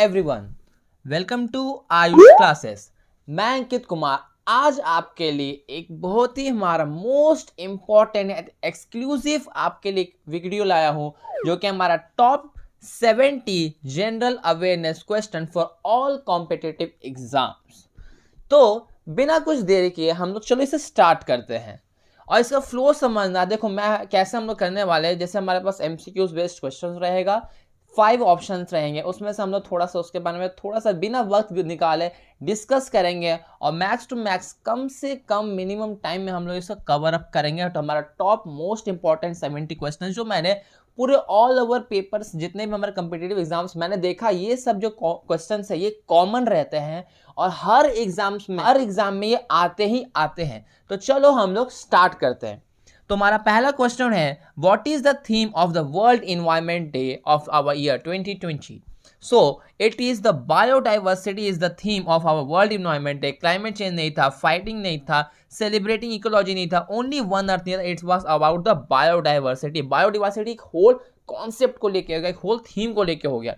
Everyone, welcome to Ayush classes. मैं अंकित कुमार आज आपके लिए एक बहुत ही हमारा मोस्ट इम्पॉर्टेंट एक्सक्लूसिव आपके लिए वीडियो लाया हूं, जो कि हमारा top 70 general awareness question for all competitive exams. तो बिना कुछ देरी किए हम लोग चलो इसे स्टार्ट करते हैं और इसका फ्लो समझना। देखो मैं कैसे हम लोग करने वाले हैं, जैसे हमारे पास एमसीक्यूज बेस्ड क्वेश्चंस रहेगा, 5 ऑप्शंस रहेंगे, उसमें से हम लोग थोड़ा सा उसके बारे में थोड़ा सा बिना वक्त निकाले डिस्कस करेंगे और मैक्स टू मैक्स कम से कम मिनिमम टाइम में हम लोग इसको कवर अप करेंगे। तो हमारा टॉप मोस्ट इंपॉर्टेंट 70 क्वेश्चन जो मैंने पूरे ऑल ओवर पेपर्स जितने भी हमारे कम्पिटिटिव एग्जाम्स मैंने देखा, ये सब जो क्वेश्चन है ये कॉमन रहते हैं और हर एग्जाम में ये आते ही आते हैं। तो चलो हम लोग स्टार्ट करते हैं। तो हमारा पहला क्वेश्चन है, what is the theme of the world environment day of our year 2020? So it is the biodiversity is the theme of our world environment day. Climate change नहीं था, फाइटिंग नहीं था, सेलिब्रेटिंग इकोलॉजी नहीं था, only one earth नहीं था, it was about the biodiversity. Biodiversity एक whole concept को लेके हो गया, एक होल थीम को लेके हो गया।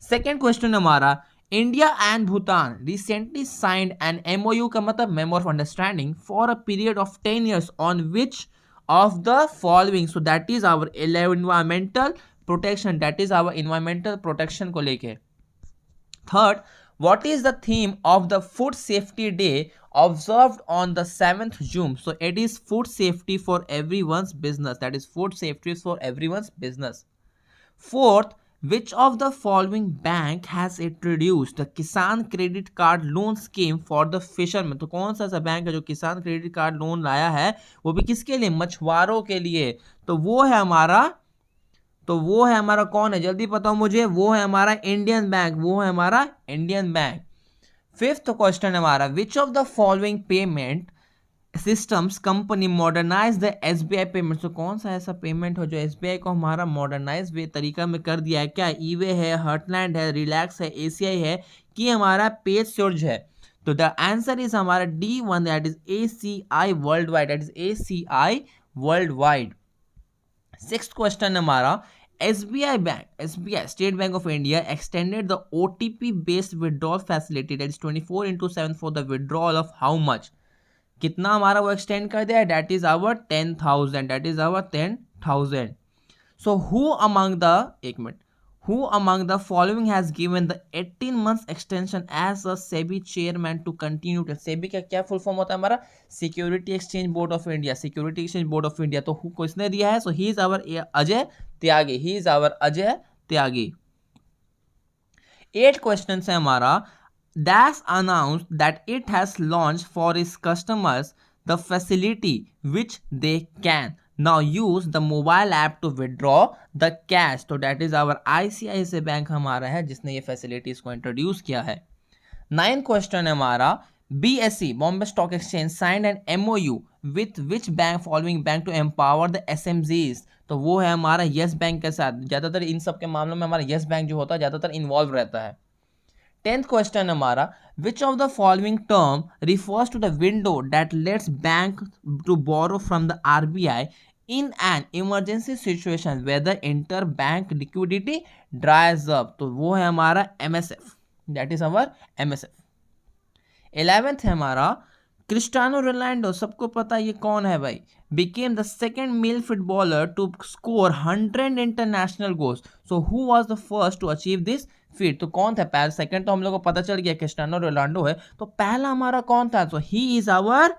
सेकेंड क्वेश्चन हमारा, India and Bhutan recently signed an MOU का मतलब memo of understanding for a period of 10 years on which of the following? So that is our environmental protection, that is our environmental protection को लेके। Third, what is the theme of the food safety day observed on the 7th June? So it is food safety for everyone's business, that is food safety for everyone's business. Fourth, which of the following bank has introduced the किसान credit card loan scheme for the fisherman? तो कौन सा ऐसा bank है जो किसान credit card loan लाया है, वो भी किसके लिए? मछुआरों के लिए। तो वो है हमारा कौन है, जल्दी बताओ मुझे। वो है हमारा इंडियन बैंक। फिफ्थ क्वेश्चन हमारा, which of the following payment systems company modernise the SBI payment? तो कौन सा ऐसा पेमेंट हो जो एसबीआई को हमारा मॉडर्नाइज वे तरीका में कर दिया है? क्या ईवे है, हार्टलैंड है, रिलैक्स है, एसीआई है कि हमारा पेज सर्ज है? तो द आंसर इज हमारा D1, that is ACI world wide. Sixth question हमारा, SBI State Bank of India extended the OTP based withdrawal facility, that is 24/7 for the withdrawal of how much? कितना हमारा वो extend कर दिया है? That is our 10,000। So who among the following has given the 18 months extension as a SEBI chairman to continue? SEBI का क्या full form होता है हमारा? Security exchange board of India. तो किसने दिया है? So he is our Ajay Tyagi. 8 question है हमारा, Dash announced that it has launched for its customers the facility which they can now use the mobile app to withdraw the cash. तो that is our ICICI bank हमारा है जिसने ये facilities को introduce किया है। 9 क्वेश्चन है हमारा, BSE Bombay stock exchange signed an MOU with which bank following bank to empower the SMZs? तो वो है हमारा यस बैंक के साथ। ज्यादातर इन सब के मामलों में हमारा यस बैंक जो होता है ज्यादातर इन्वॉल्व रहता है। 10th क्वेश्चन हमारा, which of the following term refers to the window that lets bank to borrow from the RBI in an emergency situation whether interbank liquidity dries up? तो वो है हमारा MSF, that is our MSF। 11th है हमारा, Cristiano Ronaldo, सबको पता ये कौन है भाई, became the second male footballer to score 100 international goals. So who was the first to achieve this feat? तो कौन था पहला? सेकंड तो हम लोग को पता चल गया क्रिस्टियानो रोनाल्डो है, तो पहला हमारा कौन था? तो ही इज आवर,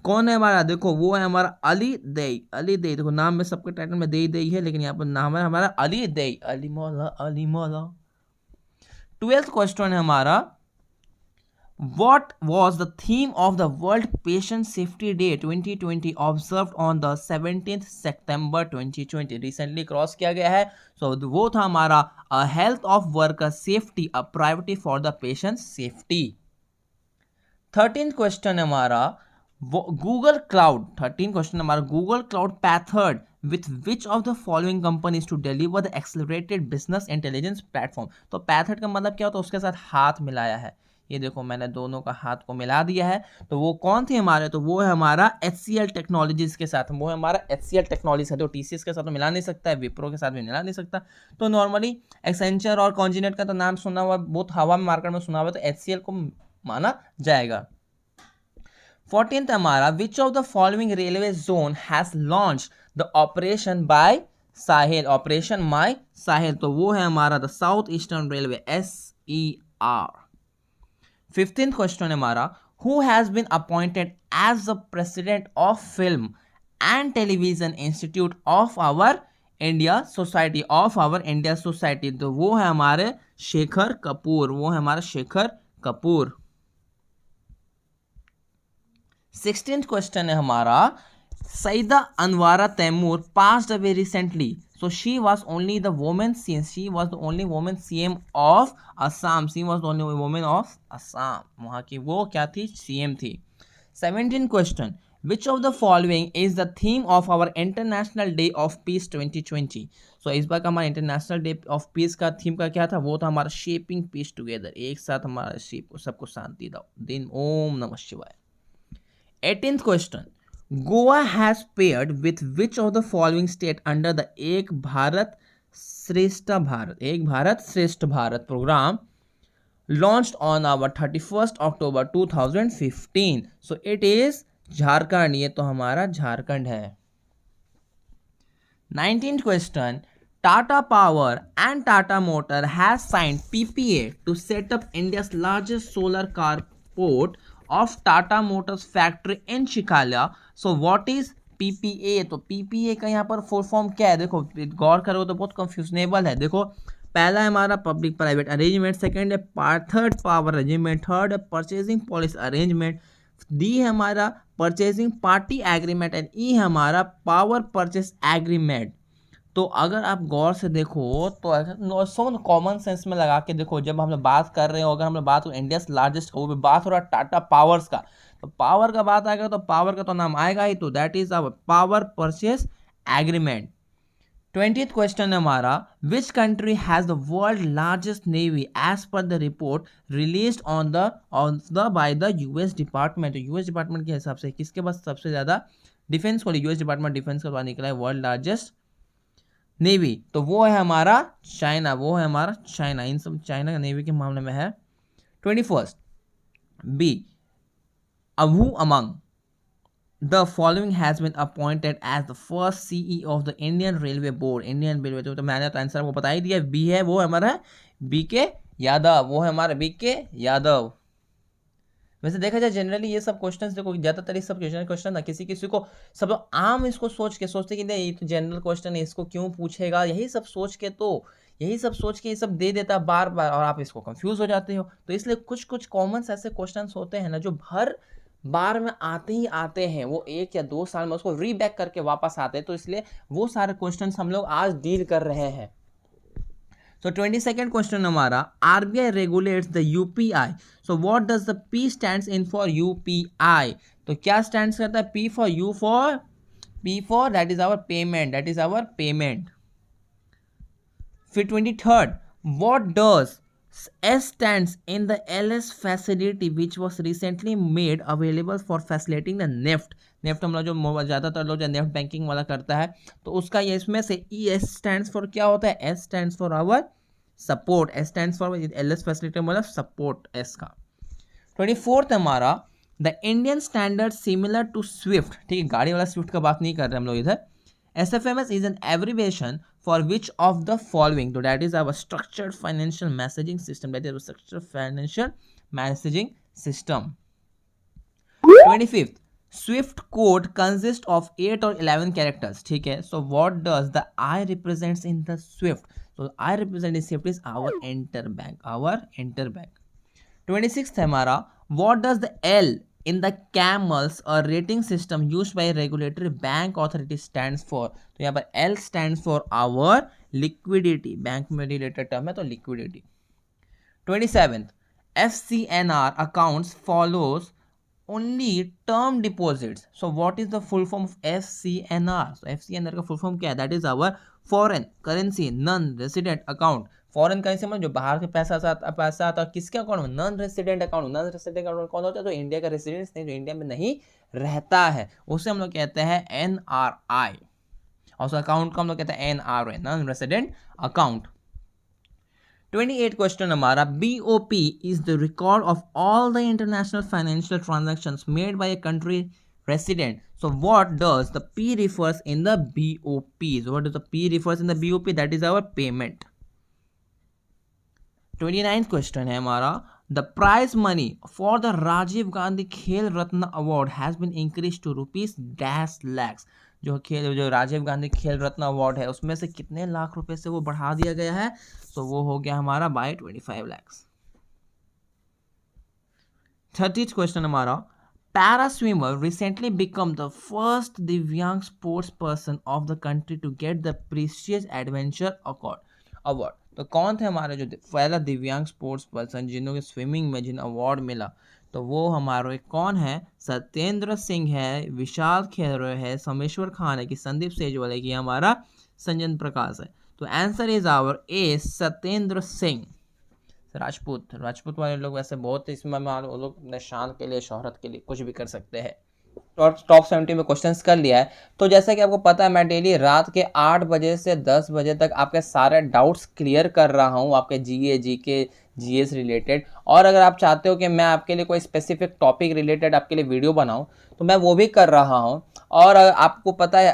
कौन है हमारा? देखो वो है हमारा अली देई। देखो नाम में सबके टाइटल में देई है, लेकिन यहाँ पर नाम है हमारा अली देई, अली मौला। 12th क्वेश्चन है हमारा, What was the theme of the World Patient Safety Day 2020 observed on the 17th September 2020? Recently cross किया गया है। So वो था हमारा health of worker safety, a priority for the patient safety। 13th question हमारा, Google cloud partnered with which of the following companies to deliver the accelerated business intelligence platform? तो पैथर्ड का मतलब क्या होता है? उसके साथ हाथ मिलाया है। ये देखो मैंने दोनों का हाथ को मिला दिया है। तो वो कौन थे हमारे, तो वो है हमारा HCL टेक्नोलॉजीज के साथ, वो है हमारा HCL टेक्नोलॉजीज है। तो TCS के साथ तो मिला नहीं सकता है, विप्रो के साथ भी मिला नहीं सकता। तो नॉर्मली एक्सेंचर और कॉन्जिनेंट का तो नाम सुना हुआ, बहुत हवा में मार्केट में सुना हुआ, तो HCL को माना जाएगा। 14th हमारा, which of the following railway zone has launch the operation by Sahil, operation my Sahil, तो वो है हमारा the south eastern railway, SER। 15th question है हमारा, who has been appointed as the president of film and television institute of our India society, of our India society, तो वो है हमारे शेखर कपूर, वो है हमारा शेखर कपूर। 16th क्वेश्चन है हमारा, Saida Anwara Taimur passed away recently. So she was only the woman CM. She was the only woman CM of Assam. She was the only woman of Assam. वहाँ की वो क्या थी, CM थी। 17th question. Which of the following is the theme of our International Day of Peace 2020? So इस बार का हमारा International Day of Peace का थीम का क्या था, वो था हमारा Shaping Peace Together, एक साथ हमारा सबको शांति दो दिन, ओम नमः शिवाय। 18th question. Goa has paired with which of the following state under the Ek Bharat Shrestha Bharat, Ek Bharat Shrestha Bharat program launched on our 31st October 2015? So it is Jharkhand, ये तो हमारा झारखंड है। 19th question. Tata Power and Tata Motor has signed PPA to set up India's largest solar carport of Tata Motors factory in Shikhala. So what is PPA? तो PPA का यहाँ पर full form क्या है, देखो गौर करो तो बहुत कंफ्यूजनेबल है। देखो पहला है हमारा पब्लिक प्राइवेट अरेंजमेंट, सेकंड है थर्ड पावर अरेंजमेंट, थर्ड है परचेजिंग पॉलिसी अरेंजमेंट, डी है हमारा परचेजिंग पार्टी एग्रीमेंट एंड ई है हमारा पावर परचेस एग्रीमेंट। तो अगर आप गौर से देखो तो कॉमन सेंस में लगा के देखो, जब हम लोग बात कर रहे हो, अगर हम लोग बात हो इंडिया लार्जेस्ट का, वो भी बात हो रहा है टाटा पावर्स का, तो पावर का बात आएगा तो पावर का तो नाम आएगा ही, तो that is our power purchase agreement. 20th question है हमारा, which country has the world largest navy as per the report released on the by the US department. तो US डिपार्टमेंट के हिसाब से किसके पास सबसे ज्यादा डिफेंस को, US डिपार्टमेंट डिफेंस का निकला है वर्ल्ड लार्जेस्ट नेवी, तो वो है हमारा चाइना, वो है हमारा चाइना, इन सब चाइना का नेवी के मामले में है। 21st B, who among the following has been appointed as the first CEO of the Indian railway board, Indian railway, तो मैंने तो आंसर वो बता ही दिया, बी है, वो हमारा BK यादव, वो है हमारा BK यादव। वैसे देखा जाए जनरली ये सब क्वेश्चंस देखो ज्यादातर ये सब क्वेश्चन ना किसी किसी को सब लोग आम इसको सोचते कि नहीं ये तो जनरल क्वेश्चन है, इसको क्यों पूछेगा, यही सब सोच के ये सब दे देता बार बार, और आप इसको कंफ्यूज हो जाते हो। तो इसलिए कुछ कुछ कॉमन ऐसे क्वेश्चंस होते हैं ना जो हर बार में आते हैं, वो 1 या 2 साल में उसको रीबैक करके वापस आते हैं, तो इसलिए वो सारे क्वेश्चंस हम लोग आज डील कर रहे हैं। So 22nd question हमारा, RBI regulates the UPI. So what does the P stands in for UPI? तो क्या stands करता है, P for that is our payment, फिर 23rd, what does S stands in the LS facility which was recently made available for facilitating the NEFT हम लोग जो ज़्यादातर लोग जो नेफ्ट बैंकिंग वाला करता है, तो उसका ये इसमें से ES स्टैंड्स फॉर क्या होता है, S stands for our support, S stands for LS facility मतलब सपोर्ट S का। 24th हमारा, the Indian standard similar to swift, ठीक है गाड़ी वाला स्विफ्ट का बात नहीं कर रहे हम लोग इधर। SFMS is an abbreviation for which of the following? So that is our structured financial messaging system. That is our structured financial messaging system. 25th, Swift code consists of 8 or 11 characters. ठीक है, so what does the I represents in the Swift? So I represent in Swift is our enter bank. 26th हमारा, what does the L in the CAMELS or rating system used by regulatory bank authority stands for? तो यहाँ पर L stands for our liquidity. Bank में related term है तो liquidity. 27th, FCNR accounts follows only term deposits. So what is the full form of FCNR? So FCNR का full form क्या है? That is our foreign currency non-resident account. Foreign currency मतलब जो बाहर के पैसा आता है किसके अकाउंट में, non resident account. Non resident account कौन होता है, तो इंडिया का रेसिडेंस नहीं, जो इंडिया में नहीं रहता है, उसे हम लोग कहते हैं NRI, और उस अकाउंट को हम लोग कहते हैं NRA, non resident account. 28 question हमारा, BOP is the record of all the international financial transactions made by a country resident. So what does the P refers in the BOP? So what does the P refers in the BOP? That is our payment. 29th question है हमारा, the prize money for the Rajiv Gandhi खेल रत्न award has been increased to ₹lakhs. जो राजीव गांधी खेल रत्न award है उसमें से कितने लाख रुपए से वो बढ़ा दिया गया है, तो वो हो गया हमारा बाय 25 lakhs. 30th क्वेश्चन हमारा, para swimmer recently become the first दिव्यांग sports person of the country to get the precious adventure award. तो कौन थे हमारे जो पहला दिव्यांग स्पोर्ट्स पर्सन जिन्होंने स्विमिंग में जिन अवार्ड मिला, तो वो हमारे कौन है, सत्येंद्र सिंह है, विशाल खेर है, सोमेश्वर खान है, कि संदीप सेजवाल है, कि हमारा संजन प्रकाश है. तो आंसर इज आवर ए, सत्येंद्र सिंह. राजपूत वाले लोग वैसे बहुत इसमें वो लोग अपने शान के लिए, शोहरत के लिए कुछ भी कर सकते हैं. टॉप 70 में क्वेश्चंस कर लिया है. तो जैसा कि आपको पता है, मैं डेली रात के 8 बजे से 10 बजे तक आपके सारे डाउट्स क्लियर कर रहा हूं, आपके GA GK GS रिलेटेड. और अगर आप चाहते हो कि मैं आपके लिए कोई स्पेसिफिक टॉपिक रिलेटेड आपके लिए वीडियो बनाऊं, तो मैं वो भी कर रहा हूं. और आपको पता है,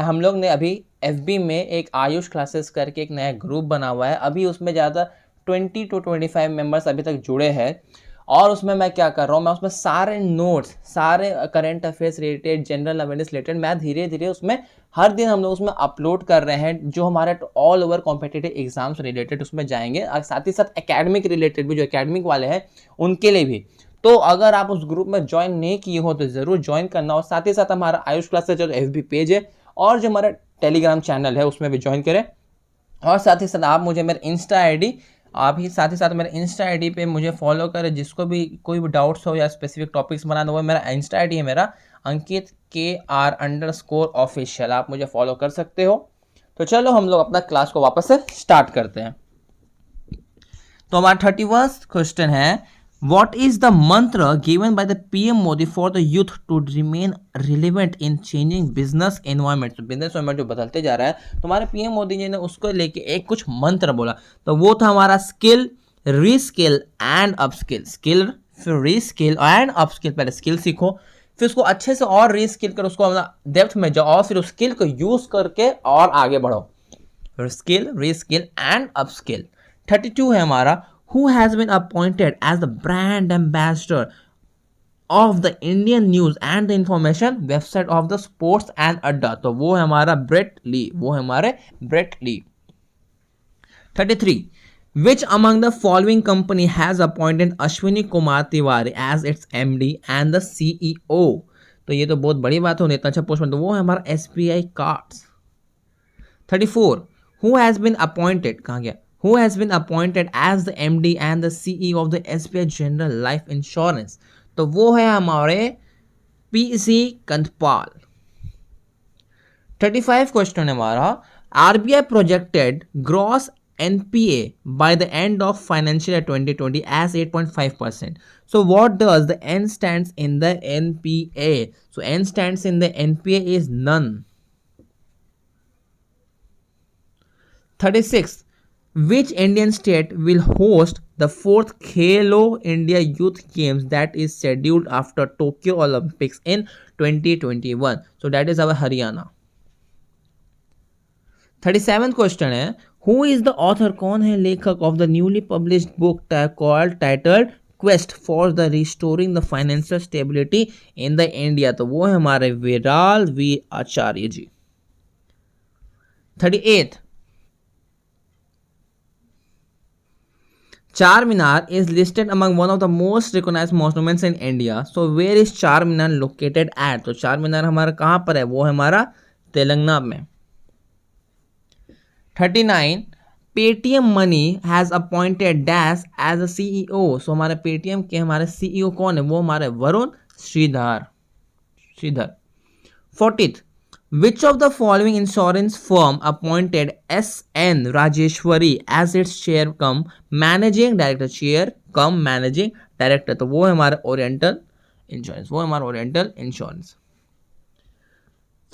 हम लोग ने अभी FB में एक आयुष क्लासेस करके एक नया ग्रुप बना हुआ है. अभी उसमें ज़्यादा 20 to 25 मेंबर्स अभी तक जुड़े हैं. और उसमें मैं क्या कर रहा हूँ, मैं उसमें सारे नोट्स, सारे current affairs related, general awareness related, मैं धीरे धीरे उसमें हर दिन हम लोग उसमें अपलोड कर रहे हैं, जो हमारे all over competitive exams related उसमें जाएंगे. और साथ ही साथ एकेडमिक रिलेटेड भी, जो एकेडमिक वाले हैं उनके लिए भी. तो अगर आप उस ग्रुप में ज्वाइन नहीं किए हो तो ज़रूर ज्वाइन करना. और साथ ही साथ हमारा आयुष क्लासेस जो FB पेज है और जो हमारा टेलीग्राम चैनल है उसमें भी ज्वाइन करें. और साथ ही साथ आप मुझे मेरे इंस्टा आईडी पे मुझे फॉलो करें. जिसको भी कोई भी डाउट्स हो या स्पेसिफिक टॉपिक्स बनाना हो, मेरा इंस्टा आईडी है मेरा अंकित KR_official. आप मुझे फॉलो कर सकते हो. तो चलो हम लोग अपना क्लास को वापस से स्टार्ट करते हैं. तो हमारा 31st क्वेश्चन है, What is the mantra given by the PM Modi for the youth to remain relevant in changing business environment? तो बिजनेस एनवायरमेंट जो बदलते जा रहा है, तो हमारे PM मोदी जी ने उसको लेके एक कुछ मंत्र बोला. तो वो था हमारा skill, reskill and upskill. Skill, फिर रीस्किल एंड अपस्किल. पहले स्किल सीखो, फिर उसको अच्छे से और रीस्किल कर, उसको डेप्थ में जाओ, और फिर उस स्किल को यूज करके और आगे बढ़ो. फिर स्किल, रीस्किल एंड अपस्किल. 32 है हमारा, who has been appointed as the brand ambassador of the Indian news and the information website of the sports and adda. तो वो है हमारा Brett Lee. 33, which among the following company has appointed Ashwini Kumar Tiwari as its MD and the CEO? तो ये तो बहुत बड़ी बात होने, इतना अच्छा पोस्ट. तो वो है हमारा SBI Cards. 34, who has been appointed, कहाँ गया, who has been appointed as the MD and the CEO of the SBI General Life Insurance? तो वो है हमारे PC कंथपाल. 35 क्वेश्चन है हमारा, RBI projected gross NPA by the end of financial year 2020 as 8.5%. So what does the N stands in the NPA? So N stands in the NPA is none. 36, which Indian state will host the 4th Khelo India Youth Games that is scheduled after Tokyo Olympics in 2021? So that is our Haryana. 37th question है, who is the author, कौन है लेखक of the newly published book titled Quest for the Restoring the Financial Stability in the India? तो वो है हमारे Viral V Acharya ji. 38th, Charminar is listed among one of the most recognized monuments in India. So where is Charminar located at? तो Charminar हमारा कहाँ पर है, वो है हमारा तेलंगाना में. 39, Paytm Money has appointed Dash as a CEO. So हमारे Paytm के हमारे CEO कौन है, वो हमारे Varun Shridhar. 40th, Which of the following insurance firm appointed S.N. Rajeshwari as its chair cum managing director? chair cum managing director, तो वो है हमारा ओरिएंटल इंश्योरेंस, वो है हमारा oriental insurance.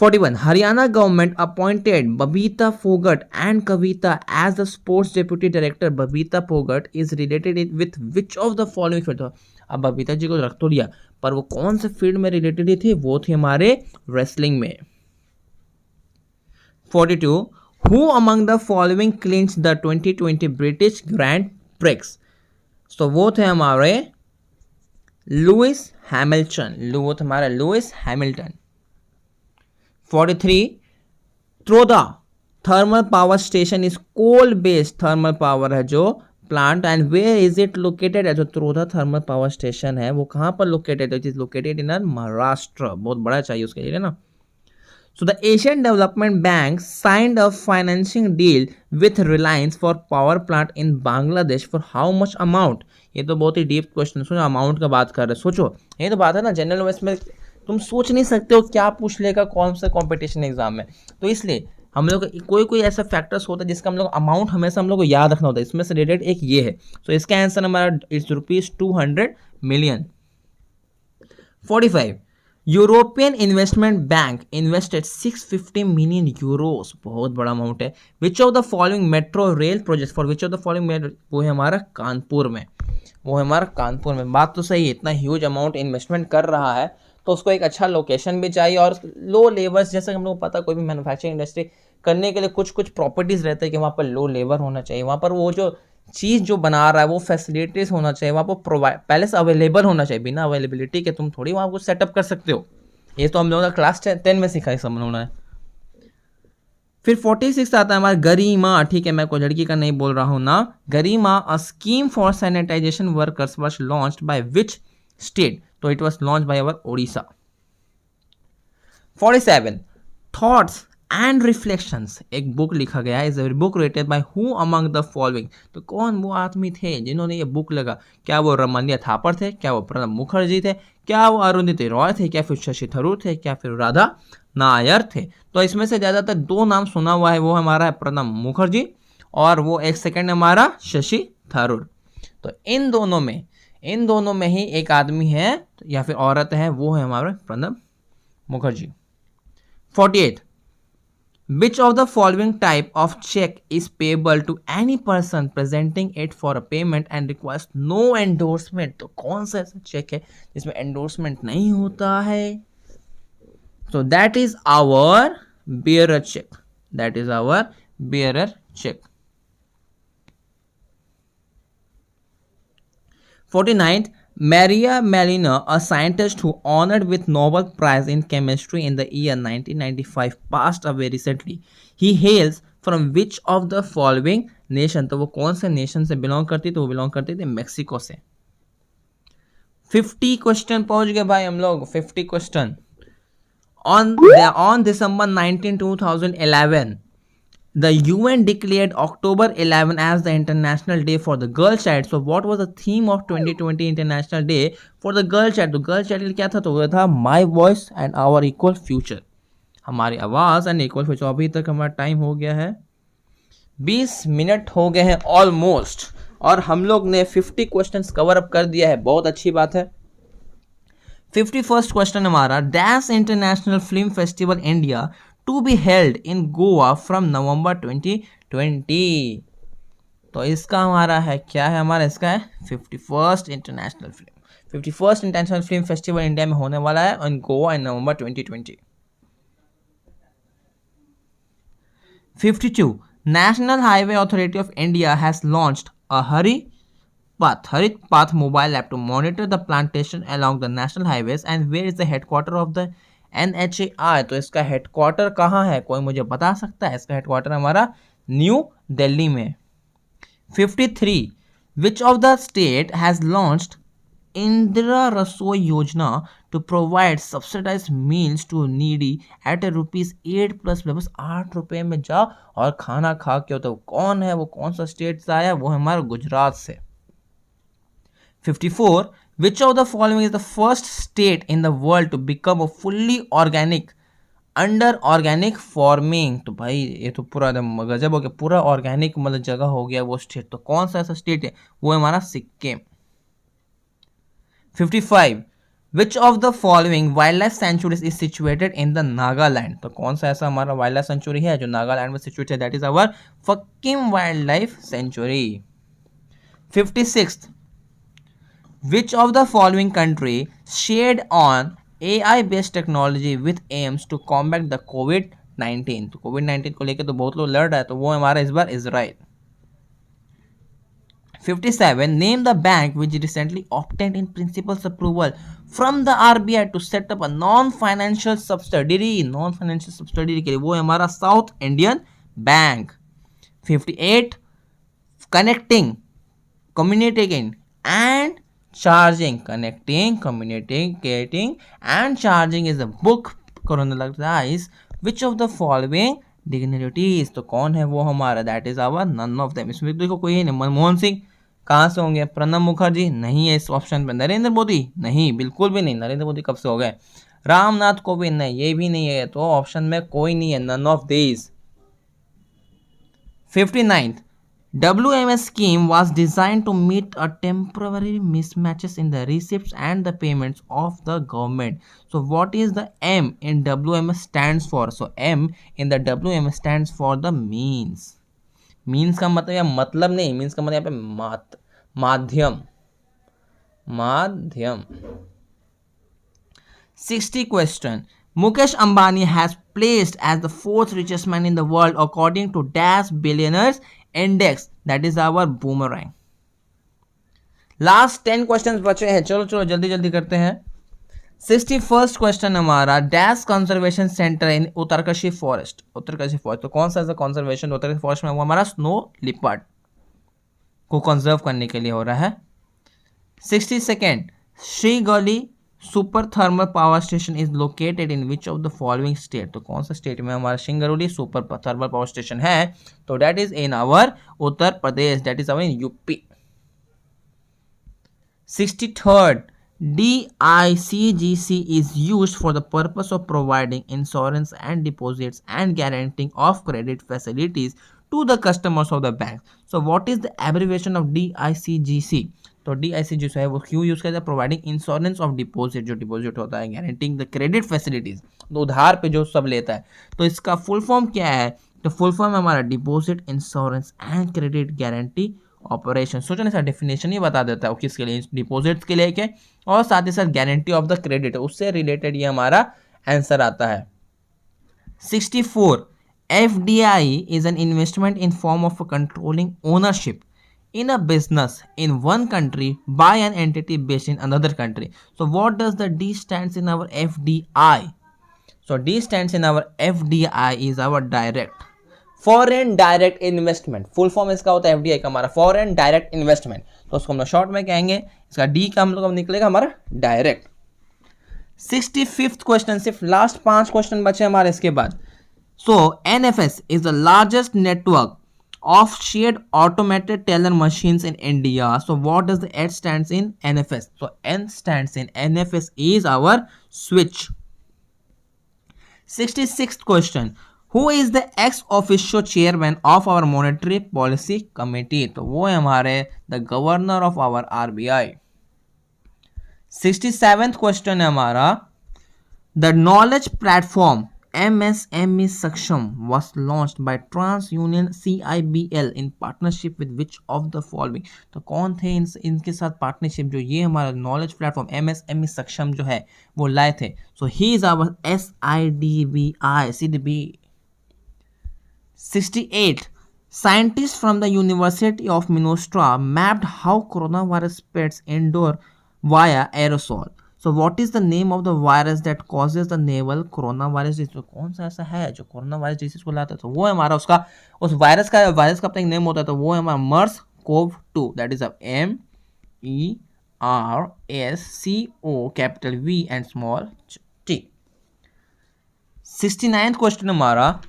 41. Haryana government appointed Babita Phogat and Kavita as the sports deputy director. Babita Phogat is related with which of the following field? अब बबीता जी को रख तो लिया, पर वो कौन से फील्ड में रिलेटेड थे? वो थे हमारे रेसलिंग में। 42. Who among the following clinched the 2020 British Grand Prix? तो वो थे हमारे लुइस हैमिल्टन, वो थे हमारे Lewis Hamilton. 43. Tiroda thermal power station is coal based thermal power है जो plant, and where is it located है? जो त्रोदा थर्मल पावर स्टेशन है वो कहाँ पर लोकेटेड है? इट इज लोकेटेड इन महाराष्ट्र, बहुत बड़ा चाहिए उसके लिए ना। So the Asian Development Bank signed a financing deal with Reliance for power plant in Bangladesh for how much amount? ये तो बहुत ही डीप क्वेश्चन, सोचो अमाउंट का बात कर रहे हैं, सोचो ये तो बात है ना जनरल नॉलेज में, तुम सोच नहीं सकते हो क्या पूछ लेगा कौन सा कंपटीशन एग्जाम में, तो इसलिए हम लोग कोई ऐसा फैक्टर्स होता है जिसका हम लोग अमाउंट हमेशा हम लोग को याद रखना होता है, इसमें से रिलेटेड एक ये है। तो इसका आंसर हमारा is ₹200 million. 45. European investment bank invested 650 million Euros, बहुत बड़ा अमाउंट है। विच of the following metro rail project for which of the following, वो है हमारा कानपुर में, वो है हमारा कानपुर में। बात तो सही है, इतना ह्यूज अमाउंट इन्वेस्टमेंट कर रहा है तो उसको एक अच्छा लोकेशन भी चाहिए और लो लेबर्स, जैसे हम लोग को पता कोई भी मैन्युफैक्चरिंग इंडस्ट्री करने के लिए कुछ प्रॉपर्टीज रहते हैं कि वहाँ पर लो लेबर होना चाहिए, वहाँ पर वो जो चीज़ जो बना रहा है वो फैसिलिटीज़ होना चाहिए, वहाँ पर प्रोवाइड पहले से अवेलेबल होना चाहिए, बिना अवेलेबिलिटी के तुम थोड़ी वहाँ कुछ सेटअप कर सकते हो। ये तो हम लोगों का क्लास 10 में सिखाई सब लोगों ने। फिर 46 आता है हमारा गरिमा, ठीक है मैं कोई लड़की का नहीं बोल रहा हूँ ना। Garima a scheme for sanitization workers was launched by which state? तो it was launched by our Odisha. 47. Thoughts and reflections, एक बुक लिखा गया है, is a book rated by who among the following? तो कौन वो आदमी थे जिन्होंने ये बुक लगा? क्या वो रमनिया थापर थे? क्या वो प्रणब मुखर्जी थे? क्या वो अरुंधति रॉय थे? क्या फिर शशि थरूर थे? क्या फिर राधा नायर थे? तो इसमें से ज़्यादातर दो नाम सुना हुआ है, वो हमारा है प्रणब मुखर्जी और वो एक सेकेंड हमारा शशि थरूर। तो इन दोनों में ही एक आदमी है या फिर औरत है, वो है हमारा Pranab Mukherjee. 48. Which of the following type of check is payable to any person presenting it for a payment and requires no endorsement? तो कौन सा ऐसा चेक है जिसमें एंडोर्समेंट नहीं होता है? So that is our bearer check. That is our bearer check. 49th, Maria Malina, a scientist who honored with Nobel Prize in Chemistry in the year 1995, passed away recently. He hails from which of the following nation? तो वो कौन से nation से belong करती? तो वो belong करती थी मैक्सिको से। 50 क्वेश्चन पहुंच गए भाई हम लोग, 50 question. On December 19, 2011, the UN declared October 11 as the International Day for the Girl Child. So what was the theme of 2020 International Day for the Girl Child? तो गर्ल चाइल्ड क्या था? तो वो था My Voice and Our Equal Future, हमारी आवाज़ and equal future. अभी तक हमारा टाइम हो गया है 20 मिनट हो गए हैं ऑलमोस्ट, और हम लोग ने 50 क्वेश्चंस कवर अप कर दिया है, बहुत अच्छी बात है। 51st क्वेश्चन हमारा, dash international film festival India to be held in Goa from November 2020। तो इसका हमारा है क्या है? हमारा इसका है 51st international film festival India में होने वाला है इन गोवा इन नवंबर 2020। 52. National Highway Authority of India has launched a Harit Path mobile app to monitor the plantation along the national highways, and where is the headquarter of the NHAI? तो इसका headquarter कहाँ है? कोई मुझे बता सकता है? इसका हेडक्वार्टर हमारा न्यू दिल्ली में। 53. Which of the state has launched Indira रसोई योजना to provide subsidized meals to needy at a ₹8+, बस 8 रुपये में जाओ और खाना खा के हो? तो कौन है वो? कौन सा स्टेट से आया? वो है हमारा गुजरात से। 54. Which of the following is the first state in the world to become a fully organic under organic farming, तो भाई ये तो पूरा एकदम गजब हो गया, पूरा ऑर्गेनिक मतलब जगह हो गया वो स्टेट। तो कौन सा ऐसा स्टेट है, वो है हमारा सिक्किम। 55 विच of the following wild life sanctuaries is situated in the Nagaland, तो कौन सा ऐसा हमारा वाइल्ड लाइफ सेंचुरी है जो नागालैंड में सिचुएटेड है, that is our Fakim wild life sanctuary. 56 which of the following country shared on AI based technology with aims to combat the COVID-19, तो COVID-19 को लेकर तो बहुत लोग लड़ रहा है, तो वो हमारा इस बार Israel. 57 name the bank which recently obtained in principal's approval from the RBI to set up a non-financial subsidiary, non-financial subsidiary के लिए वो है हमारा south Indian bank. 58 connecting, communicating and charging, connecting, communicating and charging is a book chronologize which of the following dignitaries, तो कौन है वो हमारा, that is our none of them. इसमें देखो कोई नहीं, मनमोहन सिंह कहाँ से होंगे, प्रणब मुखर्जी नहीं है इस ऑप्शन पे, नरेंद्र मोदी नहीं, बिल्कुल भी नहीं, नरेंद्र मोदी कब से हो गए, रामनाथ कोविंद नहीं, ये भी नहीं है, तो ऑप्शन में कोई नहीं है, none of these. 59th WMS scheme was designed to meet a temporary mismatches in the receipts and the payments of the government. So what is the M in WMS stands for? So M in the WMS stands for the means. Means का मतलब या मतलब नहीं, means का मतलब यहाँ पे माध्यम, माध्यम। 60 question. Mukesh Ambani has placed as the fourth richest man in the world according to Dash Billionaires Index, that is our boomerang. Last 10 questions बचे हैं, चलो चलो जल्दी जल्दी करते हैं। 61st क्वेश्चन हमारा, डैश कंजर्वेशन सेंटर इन उत्तरकाशी फॉरेस्ट, उत्तरकाशी फॉरेस्ट, तो कौन सा ऐसा कंजर्वेशन उत्तरकाशी फॉरेस्ट में, वो हमारा स्नो लिपर्ड को कंजर्व करने के लिए हो रहा है। 62nd Singrauli super thermal power station is located in which of the following state, तो कौन सा स्टेट में हमारा Singrauli super thermal power station है, तो that is in our Uttar Pradesh, that is our in UP. 63rd DICGC is used for the purpose of providing insurance and deposits and guaranteeing of credit facilities to the customers of the bank. So what is the abbreviation of DICGC? तो DICGC है वो क्यों use करता है, providing insurance of deposit, जो deposit होता है, guaranteeing the credit facilities, तो उधार पे जो सब लेता है, तो इसका फुल फॉर्म क्या है, तो फुल फॉर्म हमारा deposit insurance and credit guarantee operation. सोचो ना सर, डेफिनेशन ही बता देता है वो किसके लिए, डिपॉजिट्स के लिए के, और साथ ही साथ गारंटी ऑफ द क्रेडिट, उससे रिलेटेड ये हमारा आंसर आता है। 64 FDI is an investment in form of a controlling ownership in a business in one country by an entity based in another country. So what does the D stands in our FDI? So D stands in our FDI is our direct foreign direct investment, full form इसका होता है FDI का हमारा foreign direct investment, तो उसको हम लोग short में कहेंगे, इसका डी का हम लोग निकलेगा हमारा डायरेक्ट। 65th क्वेश्चन, सिर्फ लास्ट 5 क्वेश्चन बचे हमारे इसके बाद। So NFS is the largest network of shared automated teller machines in India. So what does the H stands in NFS? So N stands in NFS is our switch. 66th question. Who is the ex officio chairman of our monetary policy committee? तो वो है हमारे the governor of our RBI. 67th question है हमारा, the knowledge platform MSME Saksham was launched by TransUnion CIBL in partnership with which of the following? तो कौन थे इनके साथ पार्टनरशिप, जो ये हमारा नॉलेज प्लेटफॉर्म MSME सक्षम जो है वो लाए थे, so he is our CDBI. 68 scientists from the University of Minnesota mapped how coronavirus spreads indoor via aerosol. So what is the name of the virus that causes the novel coronavirus disease? तो कौन सा ऐसा है जो corona virus disease को लाता है, तो वो है हमारा उसका, उस वायरस का अपना एक नेम होता है, तो वो है हमारा MERS-CoV-2, that is MERSCO capital V and small t। 69th question हमारा,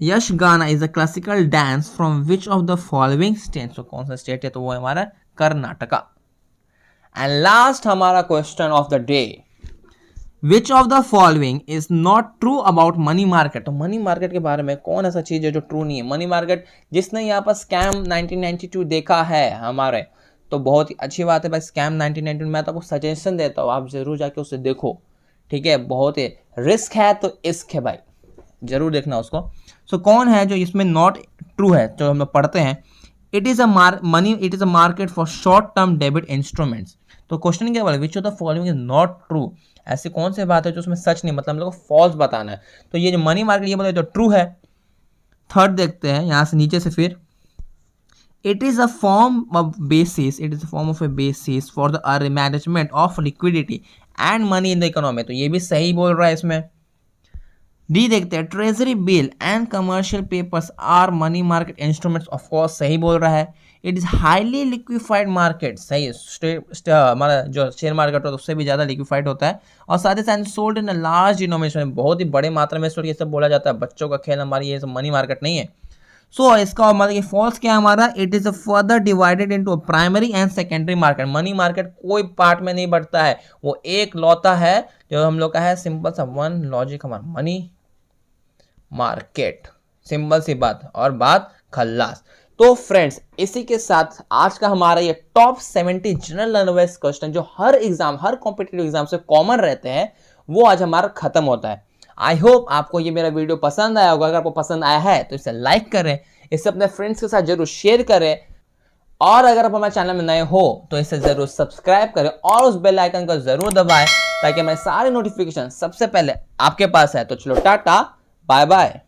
Yakshagana is a classical dance from which of the following state, तो कौन सा स्टेट है, तो वो है हमारा कर्नाटका। एंड लास्ट हमारा question of the day, which of the following is not true about money market. तो मनी मार्केट के बारे में कौन ऐसा चीज है जो ट्रू नहीं है। मनी मार्केट, जिसने यहाँ पर स्कैम 1992 देखा है हमारे, तो बहुत ही अच्छी बात है भाई। स्कैम 1992 मैं तो आपको सजेशन देता हूँ, आप जरूर जाके उसे देखो, ठीक है। बहुत ही रिस्क है तो इश्क है भाई, जरूर देखना उसको। सो कौन है जो इसमें नॉट ट्रू है, जो हम लोग पढ़ते हैं, it is a market for short term debit instruments. तो क्वेश्चन क्या बोला, विच of the following is not true. ऐसी कौन सी बात है जो उसमें सच नहीं, मतलब हम लोग को फॉल्स बताना है। तो ये जो मनी मार्केट ये बोला जो ट्रू है। थर्ड देखते हैं यहाँ से नीचे से, फिर it is a form of basis for the management of liquidity and money in the economy. तो ये भी सही बोल रहा है इसमें। डी देखते हैं, treasury bill and commercial papers are money market instruments, of course सही बोल रहा है। It is highly liquified market, सही है। हमारा जो शेयर मार्केट होता है उससे भी ज़्यादा लिक्विफाइड होता है। और साथ ही साथ सोल्ड इन लार्ज डिनोमिनेशन, बहुत ही बड़े मात्रा में सोल्ड, ये सब बोला जाता है। बच्चों का खेल हमारी, ये सब मनी मार्केट नहीं है। सो इसका मतलब ये फॉल्स क्या है हमारा, it is further divided into primary and secondary market. Money market कोई पार्ट में नहीं बढ़ता है, वो एक लौता है जो हम लोग का है सिंपल सा वन लॉजिक हमारा, मनी मार्केट, सिंपल सी बात, और बात खल्लास। तो फ्रेंड्स, इसी के साथ आज का हमारा ये टॉप 70 जनरल नॉलेज क्वेश्चन जो हर एग्जाम, हर कॉम्पिटिटिव एग्जाम से कॉमन रहते हैं, वो आज हमारा खत्म होता है। आई होप आपको ये मेरा वीडियो पसंद आया होगा। अगर आपको पसंद आया है तो इसे लाइक करें, इसे अपने फ्रेंड्स के साथ जरूर शेयर करें, और अगर आप हमारे चैनल में नए हो तो इसे जरूर सब्सक्राइब करें और उस बेल आइकन को जरूर दबाएं ताकि हमारे सारे नोटिफिकेशन सबसे पहले आपके पास है। तो चलो टाटा, बाय बाय।